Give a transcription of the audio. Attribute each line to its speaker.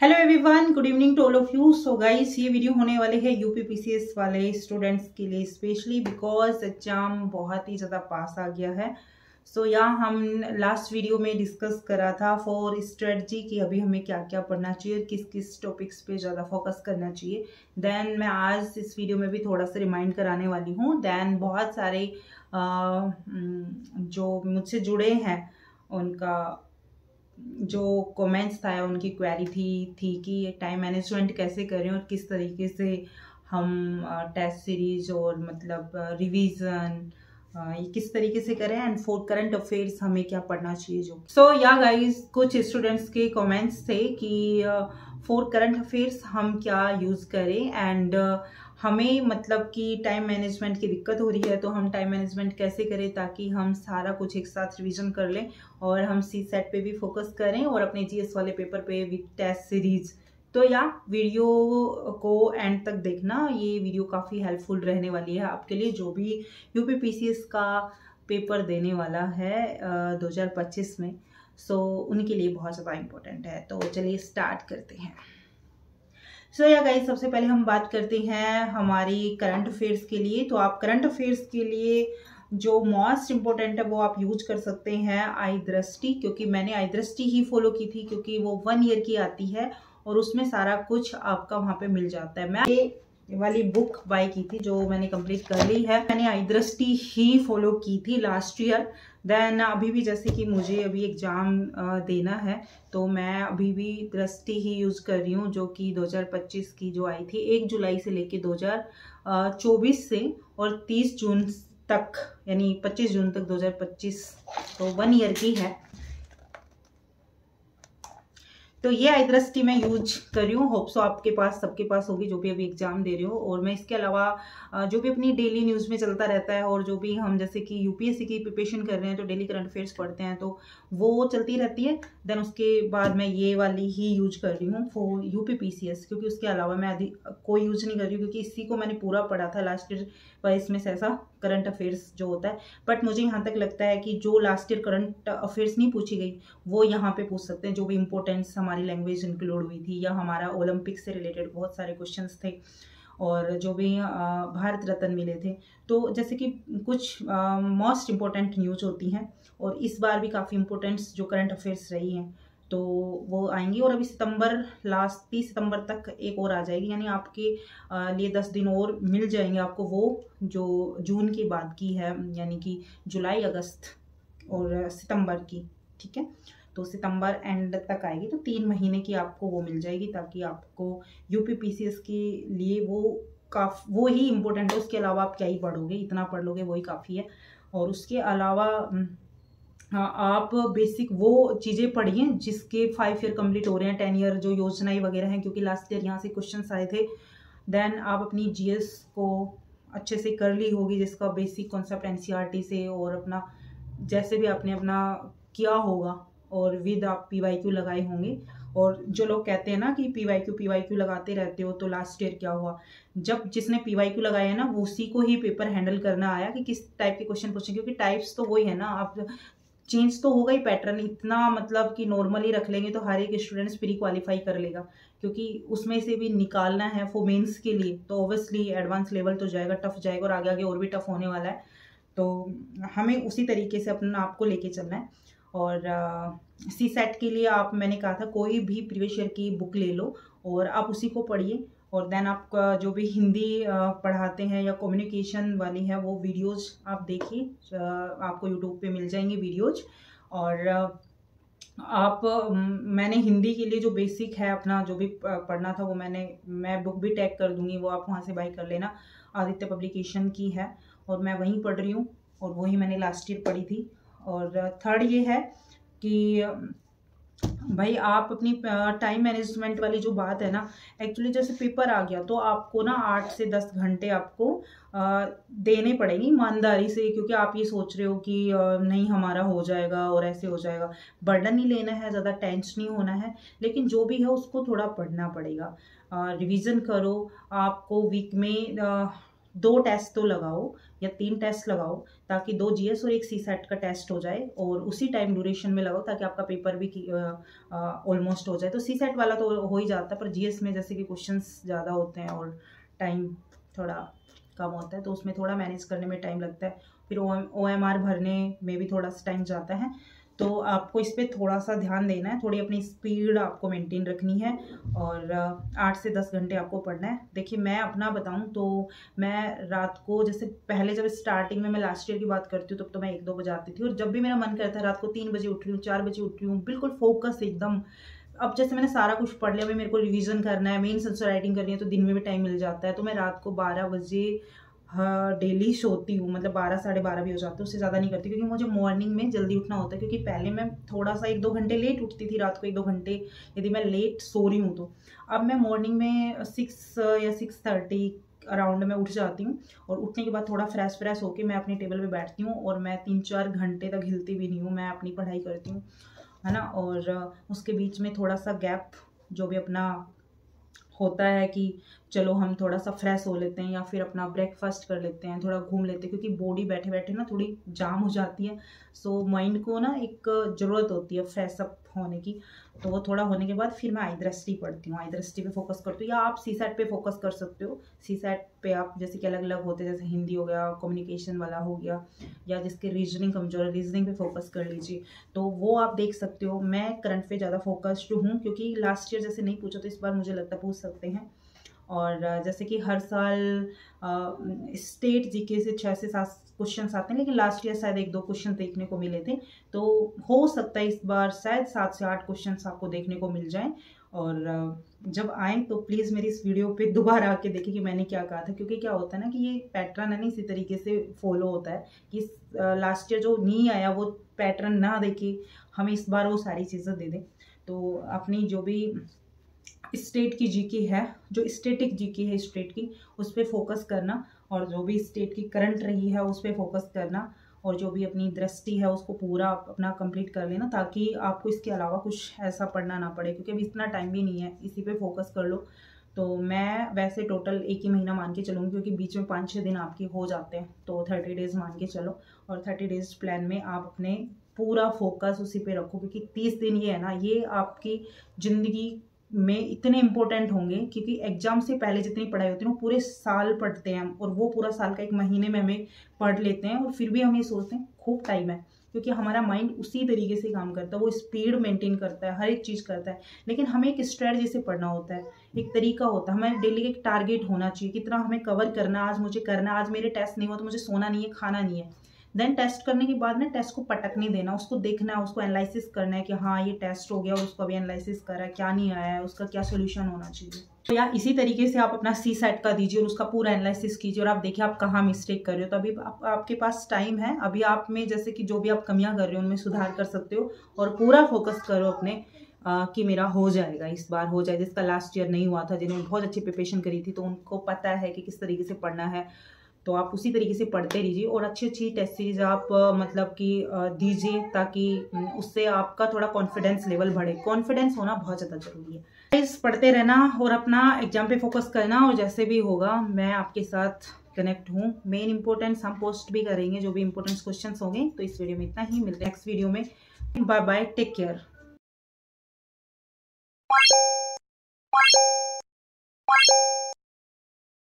Speaker 1: Hello everyone, good evening to all of you. So guys, ये video होने वाले हैं यूपी पीसीएस वाले स्टूडेंट्स के लिए स्पेशली बिकॉज एग्जाम बहुत ही ज़्यादा पास आ गया है। सो यहाँ हम लास्ट वीडियो में डिस्कस करा था फॉर स्ट्रेटजी कि अभी हमें क्या क्या पढ़ना चाहिए और किस किस टॉपिक्स पे ज़्यादा फोकस करना चाहिए। देन मैं आज इस वीडियो में भी थोड़ा सा रिमाइंड कराने वाली हूँ। देन बहुत सारे जो मुझसे जुड़े हैं उनका जो कमेंट्स था, उनकी क्वेरी थी कि टाइम मैनेजमेंट कैसे करें और किस तरीके से हम टेस्ट सीरीज और मतलब रिवीजन ये किस तरीके से करें एंड फॉर करंट अफेयर्स हमें क्या पढ़ना चाहिए। जो सो या गाइस, कुछ स्टूडेंट्स के कमेंट्स थे कि फॉर करंट अफेयर्स हम क्या यूज़ करें एंड हमें मतलब कि टाइम मैनेजमेंट की दिक्कत हो रही है, तो हम टाइम मैनेजमेंट कैसे करें ताकि हम सारा कुछ एक साथ रिवीजन कर लें और हम सी सेट पे भी फोकस करें और अपने जीएस वाले पेपर पे विद टेस्ट सीरीज। तो या वीडियो को एंड तक देखना, ये वीडियो काफ़ी हेल्पफुल रहने वाली है आपके लिए जो भी यूपी पीसीएस का पेपर देने वाला है 2025 में। सो उनके लिए बहुत ज़्यादा इम्पोर्टेंट है। तो चलिए स्टार्ट करते हैं। सो या गाइस, सबसे पहले हम बात करते हैं हमारी करंट अफेयर्स के लिए। तो आप करंट अफेयर्स के लिए जो मोस्ट इम्पोर्टेंट है वो आप यूज कर सकते हैं आई दृष्टि, क्योंकि मैंने आई दृष्टि ही फॉलो की थी क्योंकि वो 1 ईयर की आती है और उसमें सारा कुछ आपका वहाँ पे मिल जाता है। मैं ये वाली बुक बाय की थी जो मैंने कंप्लीट कर ली है। मैंने आई दृष्टि ही फॉलो की थी लास्ट ईयर। देन अभी भी जैसे कि मुझे अभी एग्ज़ाम देना है तो मैं अभी भी दृष्टि ही यूज़ कर रही हूँ, जो कि 2025 की जो आई थी 1 जुलाई से लेके 2024 से और 30 जून तक, यानी 25 जून तक 2025, तो 1 ईयर की है। तो ये आई दृष्टि मैं यूज कर रही हूँ। होप सो आपके पास सबके पास होगी जो भी अभी एग्जाम दे रहे हो। और मैं इसके अलावा जो भी अपनी डेली न्यूज़ में चलता रहता है और जो भी हम जैसे कि यूपीएससी की प्रिपरेशन कर रहे हैं तो डेली करंट अफेयर्स पढ़ते हैं तो वो चलती रहती है। देन उसके बाद मैं ये वाली ही यूज कर रही हूँ फॉर यूपी पीसीएस, क्योंकि उसके अलावा मैं अधिक कोई यूज नहीं कर रही हूँ क्योंकि इसी को मैंने पूरा पढ़ा था लास्ट ईयर वाइस में से ऐसा करंट अफेयर्स जो होता है। बट मुझे यहाँ तक लगता है कि जो लास्ट ईयर करंट अफेयर्स नहीं पूछी गई वो यहाँ पे पूछ सकते हैं, जो भी इंपॉर्टेंस हमारी लैंग्वेज इंक्लूड हुई थी या हमारा ओलंपिक से रिलेटेड बहुत सारे क्वेश्चंस थे और जो भी भारत रत्न मिले थे। तो जैसे कि कुछ मोस्ट इम्पोर्टेंट न्यूज होती हैं और इस बार भी काफ़ी इंपॉर्टेंट्स जो करंट अफेयर्स रही हैं तो वो आएंगी। और अभी सितंबर लास्ट 30 सितंबर तक एक और आ जाएगी, यानी आपके लिए 10 दिन और मिल जाएंगे आपको, वो जो जून के बाद की है, यानी कि जुलाई अगस्त और सितंबर की। ठीक है, तो सितंबर एंड तक आएगी तो 3 महीने की आपको वो मिल जाएगी ताकि आपको यूपी पीसीएस के लिए वो ही इम्पोर्टेंट है। उसके अलावा आप क्या ही पढ़ोगे, इतना पढ़ लोगे वही काफ़ी है। और उसके अलावा आप बेसिक वो चीज़ें पढ़िए जिसके 5 ईयर कंप्लीट हो रहे हैं, 10 ईयर जो योजनाएं वगैरह हैं, क्योंकि लास्ट ईयर यहाँ से क्वेश्चंस आए थे। देन आप अपनी जीएस को अच्छे से कर ली होगी जिसका बेसिक कॉन्सेप्ट एनसीईआरटी से और अपना जैसे भी आपने अपना किया होगा और विद आप पीवाईक्यू लगाए होंगे। और जो लोग कहते हैं ना कि पीवाईक्यू लगाते रहते हो, तो लास्ट ईयर क्या हुआ, जब जिसने पीवाईक्यू लगाया है ना वो उसी को ही पेपर हैंडल करना आया कि किस टाइप के क्वेश्चन पूछें, क्योंकि टाइप्स तो वही है ना, आप चेंज तो होगा ही पैटर्न इतना, मतलब कि नॉर्मली रख लेंगे तो हर एक स्टूडेंट्स प्री क्वालिफाई कर लेगा, क्योंकि उसमें से भी निकालना है फॉर मेंस के लिए तो ऑब्वियसली एडवांस लेवल तो जाएगा, टफ जाएगा और आगे आगे और भी टफ होने वाला है। तो हमें उसी तरीके से अपना आपको लेके चलना है। और सी सेट के लिए आप, मैंने कहा था कोई भी प्रीवियस ईयर की बुक ले लो और आप उसी को पढ़िए। और देन आपका जो भी हिंदी पढ़ाते हैं या कम्युनिकेशन वाली है वो वीडियोज़ आप देखिए, आपको यूट्यूब पे मिल जाएंगे वीडियोज़। और आप मैंने हिंदी के लिए जो बेसिक है अपना जो भी पढ़ना था वो मैं बुक भी टैग कर दूंगी, वो आप वहाँ से बाय कर लेना। आदित्य पब्लिकेशन की है और मैं वहीं पढ़ रही हूँ और वही मैंने लास्ट ईयर पढ़ी थी। और थर्ड ये है कि भाई आप अपनी टाइम मैनेजमेंट वाली जो बात है ना, एक्चुअली जैसे पेपर आ गया तो आपको ना 8 से 10 घंटे आपको देने पड़ेंगे ईमानदारी से, क्योंकि आप ये सोच रहे हो कि नहीं हमारा हो जाएगा और ऐसे हो जाएगा। बर्डन नहीं लेना है, ज़्यादा टेंस नहीं होना है, लेकिन जो भी है उसको थोड़ा पढ़ना पड़ेगा। रिवीजन करो, आपको वीक में 2 टेस्ट तो लगाओ या 3 टेस्ट लगाओ, ताकि 2 जीएस और 1 सीसेट का टेस्ट हो जाए, और उसी टाइम ड्यूरेशन में लगाओ ताकि आपका पेपर भी ऑलमोस्ट हो जाए। तो सीसेट वाला तो हो ही जाता है, पर जीएस में जैसे कि क्वेश्चंस ज़्यादा होते हैं और टाइम थोड़ा कम होता है, तो उसमें थोड़ा मैनेज करने में टाइम लगता है। फिर OMR भरने में भी थोड़ा सा टाइम जाता है, तो आपको इस पर थोड़ा सा ध्यान देना है, थोड़ी अपनी स्पीड आपको मेंटेन रखनी है, और 8 से 10 घंटे आपको पढ़ना है। देखिए मैं अपना बताऊं तो मैं रात को, जैसे पहले जब स्टार्टिंग में मैं लास्ट ईयर की बात करती हूँ, तब तो मैं 1-2 बजे आती थी, और जब भी मेरा मन करता है रात को 3 बजे उठ रही हूँ, 4 बजे उठ रही हूँ, बिल्कुल फोकस एकदम। अब जैसे मैंने सारा कुछ पढ़ लिया, अभी मेरे को रिवीजन करना है, मेन आंसर राइटिंग करनी है, तो दिन में भी टाइम मिल जाता है, तो मैं रात को 12 बजे हाँ डेली सोती हूँ, मतलब 12 साढ़े 12 भी हो जाते हैं, उससे ज़्यादा नहीं करती, क्योंकि मुझे मॉर्निंग में जल्दी उठना होता है। क्योंकि पहले मैं थोड़ा सा 1-2 घंटे लेट उठती थी, रात को 1-2 घंटे यदि मैं लेट सो रही हूँ तो। अब मैं मॉर्निंग में 6 या 6:30 अराउंड में उठ जाती हूँ, और उठने के बाद थोड़ा फ्रेश होकर मैं अपनी टेबल पे बैठती हूँ, और मैं 3-4 घंटे तक हिलती भी नहीं हूँ, मैं अपनी पढ़ाई करती हूँ, है ना। और उसके बीच में थोड़ा सा गैप जो भी अपना होता है कि चलो हम थोड़ा सा फ्रेश हो लेते हैं, या फिर अपना ब्रेकफास्ट कर लेते हैं, थोड़ा घूम लेते हैं, क्योंकि बॉडी बैठे बैठे ना थोड़ी जाम हो जाती है। सो माइंड को ना एक ज़रूरत होती है फ्रेश अप होने की, तो वो थोड़ा होने के बाद फिर मैं आई दृष्टि पढ़ती हूँ, आई दृष्टि पे फोकस करती हूँ, या आप सीसेट पे फोकस कर सकते हो। सीसेट पे आप जैसे कि अलग अलग होते हैं, जैसे हिंदी हो गया, कम्युनिकेशन वाला हो गया, या जिसके रीजनिंग कमजोर है रीजनिंग पे फोकस कर लीजिए, तो वो आप देख सकते हो। मैं करंट पे ज़्यादा फोकस्ड हूँ, क्योंकि लास्ट ईयर जैसे नहीं पूछा तो इस बार मुझे लगता है पूछ सकते हैं। और जैसे कि हर साल स्टेट जीके से 6 से 7 क्वेश्चंस आते हैं, लेकिन लास्ट ईयर शायद 1-2 क्वेश्चन देखने को मिले थे, तो हो सकता है इस बार शायद 7 से 8 क्वेश्चंस आपको देखने को मिल जाएं। और जब आए तो प्लीज़ मेरी इस वीडियो पे दोबारा आके देखें कि मैंने क्या कहा था, क्योंकि क्या होता है ना कि ये पैटर्न है ना इसी तरीके से फॉलो होता है कि लास्ट ईयर जो नहीं आया वो पैटर्न ना देके हमें इस बार वो सारी चीज़ें दे दें। तो अपनी जो भी स्टेट की जीके है, जो स्टेटिक जीके है स्टेट की, उस पर फोकस करना, और जो भी स्टेट की करंट रही है उस पर फोकस करना, और जो भी अपनी दृष्टि है उसको पूरा अपना कंप्लीट कर लेना, ताकि आपको इसके अलावा कुछ ऐसा पढ़ना ना पड़े, क्योंकि अभी इतना टाइम भी नहीं है, इसी पे फोकस कर लो। तो मैं वैसे टोटल 1 ही महीना मान के चलूँगी, क्योंकि बीच में 5-6 दिन आपके हो जाते हैं, तो 30 डेज मान के चलो, और 30 डेज प्लान में आप अपने पूरा फोकस उसी पे रखो, क्योंकि 30 दिन ये है ना, ये आपकी ज़िंदगी में इतने इंपॉर्टेंट होंगे, क्योंकि एग्जाम से पहले जितनी पढ़ाई होती है वो पूरे साल पढ़ते हैं हम, और वो पूरा साल का 1 महीने में हमें पढ़ लेते हैं, और फिर भी हम ये सोचते हैं खूब टाइम है, क्योंकि हमारा माइंड उसी तरीके से काम करता है, वो स्पीड मेंटेन करता है, हर एक चीज़ करता है। लेकिन हमें एक स्ट्रेटजी से पढ़ना होता है, एक तरीका होता है, हमारे डेली एक टारगेट होना चाहिए, कितना हमें कवर करना, आज मुझे करना, आज मेरे टेस्ट नहीं हुआ तो मुझे सोना नहीं है, खाना नहीं है। देन टेस्ट करने के बाद ना टेस्ट को पटक नहीं देना, उसको देखना है, उसको एनालिसिस करना है कि हाँ ये टेस्ट हो गया, और उसको अभी एनालिसिस कर रहा है, क्या नहीं आया है, उसका क्या सोल्यूशन होना चाहिए। तो यार इसी तरीके से आप अपना सीसेट का दीजिए, और उसका पूरा एनालिसिस कीजिए, और आप देखिए आप कहाँ मिस्टेक कर रहे हो। तो अभी आपके पास टाइम है, अभी आप में जैसे कि जो भी आप कमियां कर रहे हो उनमें सुधार कर सकते हो, और पूरा फोकस करो अपने कि मेरा हो जाएगा, इस बार हो जाए, जिसका लास्ट ईयर नहीं हुआ था, जिन्होंने बहुत अच्छी प्रिपरेशन करी थी, तो उनको पता है कि किस तरीके से पढ़ना है। तो आप उसी तरीके से पढ़ते रहिए, और अच्छी अच्छी टेस्ट सीरीज आप मतलब कि दीजिए, ताकि उससे आपका थोड़ा कॉन्फिडेंस लेवल बढ़े। कॉन्फिडेंस होना बहुत ज़्यादा जरूरी है। गाइस पढ़ते रहना और अपना एग्जाम पे फोकस करना, और जैसे भी होगा मैं आपके साथ कनेक्ट हूँ। मेन इंपॉर्टेंस हम पोस्ट भी करेंगे, जो भी इंपॉर्टेंट क्वेश्चन होंगे। तो इस वीडियो में इतना ही, मिलते हैं नेक्स्ट वीडियो में। Bye bye, take care.